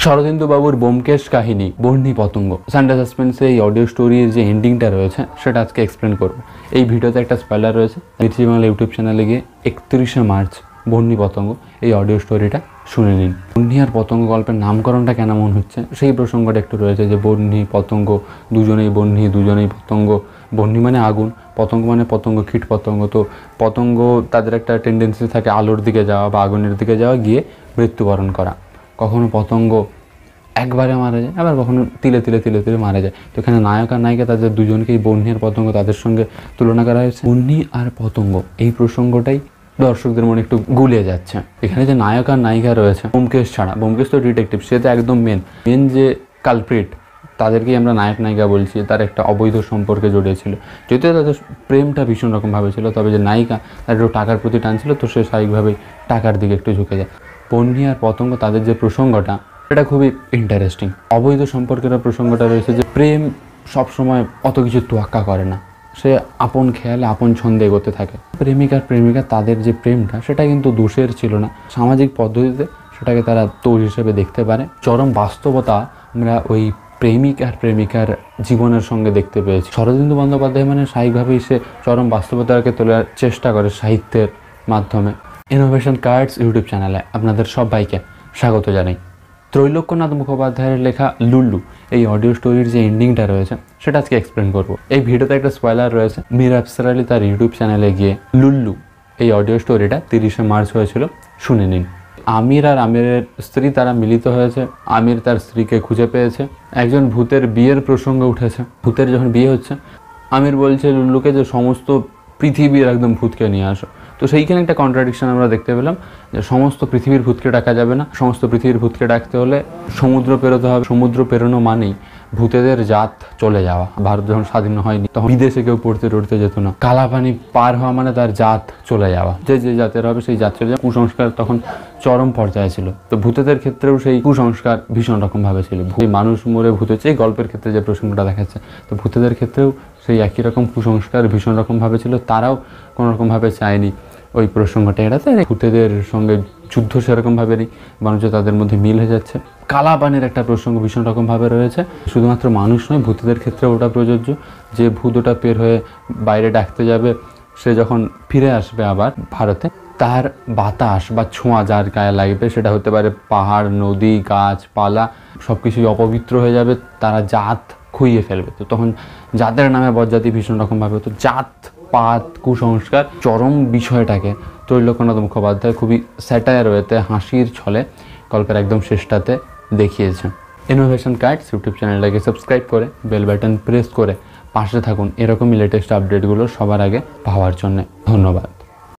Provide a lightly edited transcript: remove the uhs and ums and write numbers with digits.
শরদিন্দু বাবুর ব্যোমকেশ কাহিনী বহ্নি পতঙ্গ সানডে সাসপেন্সে এই অডিও স্টোরির যে এন্ডিংটা রয়েছে সেটা আজকে এক্সপ্লেন করব। এই ভিডিওতে একটা স্পয়লার রয়েছে। মির্চি বাংলা ইউটিউব চ্যানেলে গিয়ে 31শে মার্চ বহ্নি পতঙ্গ এই অডিও স্টোরিটা শুনে নিন। বহ্নি আর পতঙ্গ গল্পের নামকরণটা কেন মনে হচ্ছে সেই প্রসঙ্গটা একটু রয়েছে, যে বহ্নি পতঙ্গ দুজনেই বহ্নি দুজনেই পতঙ্গ। বহ্নি মানে আগুন, পতঙ্গ মানে পতঙ্গ কীট পতঙ্গ। তো পতঙ্গ তাদের একটা টেন্ডেন্সি থাকে আলোর দিকে যাওয়া বা আগুনের দিকে যাওয়া, গিয়ে মৃত্যুবরণ করা। কখনো পতঙ্গ একবারে মারা যায়, আবার কখনো তিলে তিলে তিলে তিলে মারা যায়। তো এখানে নায়ক আর নায়িকা তাদের দুজনকেই বহ্নি আর পতঙ্গ তাদের সঙ্গে তুলনা করা হয়েছে। বহ্নি আর পতঙ্গ এই প্রসঙ্গটাই দর্শকদের মনে একটু গুলিয়ে যাচ্ছে। এখানে যে নায়ক আর নায়িকা রয়েছে, ব্যোমকেশ ছাড়া, ব্যোমকেশ তো ডিটেকটিভ, সে তো একদম মেন যে কালপ্রিট, তাদেরকেই আমরা নায়ক নায়িকা বলছি। তার একটা অবৈধ সম্পর্কে জড়িয়েছিল, যদিও তাদের প্রেমটা ভীষণ রকমভাবে ছিল, তবে যে নায়িকা তার একটু টাকার প্রতি টানছিল, তো সে স্বাভাবিকভাবেই টাকার দিকে একটু ঝুঁকে যায়। বহ্নি আর পতঙ্গ তাদের যে প্রসঙ্গটা সেটা খুবই ইন্টারেস্টিং। অবৈধ সম্পর্কের প্রসঙ্গটা রয়েছে যে প্রেম সবসময় অত কিছু তোয়াক্কা করে না, সে আপন খেয়ালে আপন ছন্দে এগোতে থাকে। প্রেমিকা তাদের যে প্রেমটা সেটা কিন্তু দোষের ছিল না, সামাজিক পদ্ধতিতে সেটাকে তারা দোষ হিসেবে দেখতে পারে। চরম বাস্তবতা আমরা ওই প্রেমিক আর প্রেমিকার জীবনের সঙ্গে দেখতে পেয়েছি। শরদিন্দু বন্দ্যোপাধ্যায় মানে স্বাভাবিকভাবেই সে চরম বাস্তবতাকে তোলার চেষ্টা করে সাহিত্যের মাধ্যমে। ইনোভেশন কার্ডস ইউটিউব চ্যানেলে আপনাদের সবাইকে স্বাগত জানাই। ত্রৈলোক্যনাথ মুখোপাধ্যায়ের লেখা লুল্লু এই অডিও স্টোরির যে এন্ডিংটা রয়েছে সেটা আজকে এক্সপ্লেন করব। এই ভিডিওতে একটা স্পয়লার রয়েছে। মীর আফসার আলী তার ইউটিউব চ্যানেলে গিয়ে লুল্লু এই অডিও স্টোরিটা 30শে মার্চ হয়েছিল শুনে নিন। আমির আর আমিরের স্ত্রী তারা মিলিত হয়েছে। আমির তার স্ত্রীকে খুঁজে পেয়েছে। একজন ভূতের বিয়ের প্রসঙ্গ উঠেছে। ভূতের যখন বিয়ে হচ্ছে, আমির বলছে লুল্লুকে যে সমস্ত পৃথিবীর একদম ভূতকে নিয়ে আসো। তো সেইখানে একটা কন্ট্রাডিকশন আমরা দেখতে পেলাম যে সমস্ত পৃথিবীর ভূতকে ডাকা যাবে না, সমস্ত পৃথিবীর ভূতকে ডাকতে হলে সমুদ্র পেরোতে হবে। সমুদ্র পেরোনো মানেই ভূতেদের জাত চলে যাওয়া। ভারত যখন স্বাধীন হয়নি তখন বিদেশে কেউ পড়তে টড়তে যেত না। কালাপানি পার হওয়া মানে তার জাত চলে যাওয়া, যে জাতের হবে সেই জাত চলে যাওয়া। কুসংস্কার তখন চরম পর্যায়ে ছিল। তো ভূতেদের ক্ষেত্রেও সেই কুসংস্কার ভীষণ রকমভাবে ছিল। মানুষ মরে ভূত হচ্ছে এই গল্পের ক্ষেত্রে যে প্রসঙ্গটা দেখাচ্ছে, তো ভূতেদের ক্ষেত্রেও সেই একই রকম কুসংস্কার ভীষণ রকমভাবে ছিল। তারাও কোনো রকমভাবে চায়নি ওই প্রসঙ্গটা এড়াতে। ভূতেদের সঙ্গে যুদ্ধ সেরকমভাবে নেই, মানুষ তাদের মধ্যে মিল হয়ে যাচ্ছে। কালাপানির একটা প্রসঙ্গ ভীষণ রকমভাবে রয়েছে। শুধুমাত্র মানুষ নয়, ভূতেদের ক্ষেত্রে ওটা প্রযোজ্য। যে ভূত ওটা পের হয়ে বাইরে ডাকতে যাবে, সে যখন ফিরে আসবে আবার ভারতে, তার বাতাস বা ছোঁয়া যার গায়ে লাগবে, সেটা হতে পারে পাহাড়, নদী, গাছপালা, সব কিছুই অপবিত্র হয়ে যাবে। তারা জাত খুইয়ে ফেলবে। তো তখন জাতের নামে বজ্জাতি ভীষণ রকমভাবে হতো। জাত পাত কুসংস্কার চরম বিষয়টাকে ত্রৈলোক্যনাথ মুখোপাধ্যায় খুবই স্যাটায়ার ওয়েতে হাসির ছলে গল্পের একদম শেষটাতে দেখিয়েছেন। ইনোভেশন কার্ডস ইউটিউব চ্যানেলটাকে সাবস্ক্রাইব করে বেল বাটন প্রেস করে পাশে থাকুন এরকমই লেটেস্ট আপডেটগুলো সবার আগে পাওয়ার জন্য। ধন্যবাদ।